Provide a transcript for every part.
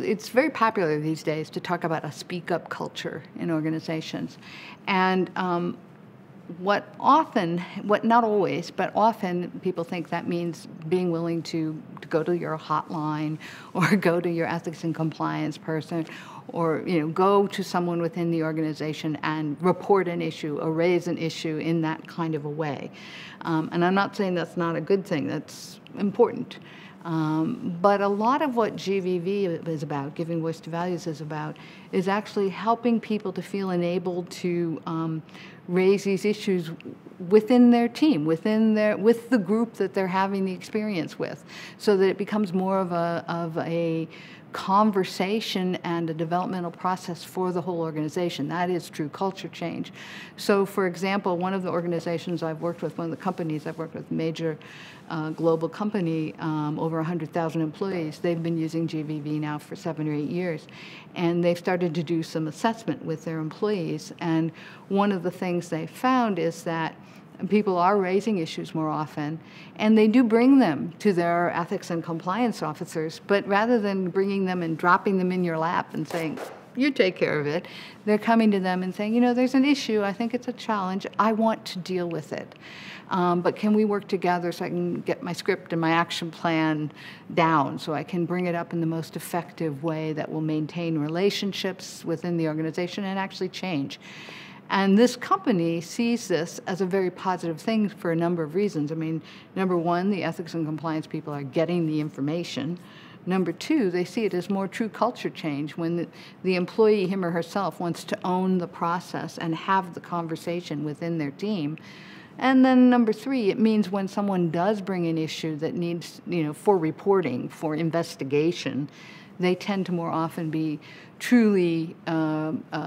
it's very popular these days to talk about a speak-up culture in organizations. And what not always, but often people think that means being willing to go to your hotline or go to your ethics and compliance person or go to someone within the organization and report an issue or raise an issue in that kind of a way. And I'm not saying that's not a good thing, that's important. But a lot of what GVV is about, Giving Voice to Values is about, is actually helping people to feel enabled to raise these issues within their team, with the group that they're having the experience with, so that it becomes more of a conversation and a developmental process for the whole organization. That is true culture change. So, for example, one of the organizations I've worked with, one of the companies I've worked with, major global company, over 100,000 employees, they've been using GVV now for 7 or 8 years. And they've started to do some assessment with their employees. And one of the things they found is that people are raising issues more often, and they do bring them to their ethics and compliance officers, but rather than bringing them and dropping them in your lap and saying, you take care of it, they're coming to them and saying, there's an issue, I think it's a challenge, I want to deal with it. But can we work together so I can get my script and my action plan down so I can bring it up in the most effective way that will maintain relationships within the organization and actually change. And this company sees this as a very positive thing for a number of reasons. I mean, number one, the ethics and compliance people are getting the information. Number two, they see it as more true culture change when the employee, him or herself, wants to own the process and have the conversation within their team. And then number three, it means when someone does bring an issue that needs, for reporting, for investigation, they tend to more often be truly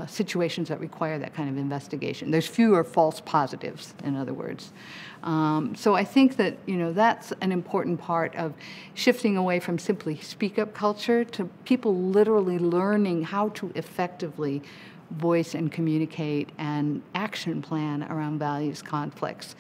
situations that require that kind of investigation. There's fewer false positives, in other words. So I think that that's an important part of shifting away from simply speak-up culture to people literally learning how to effectively voice and communicate and action plan around values conflicts.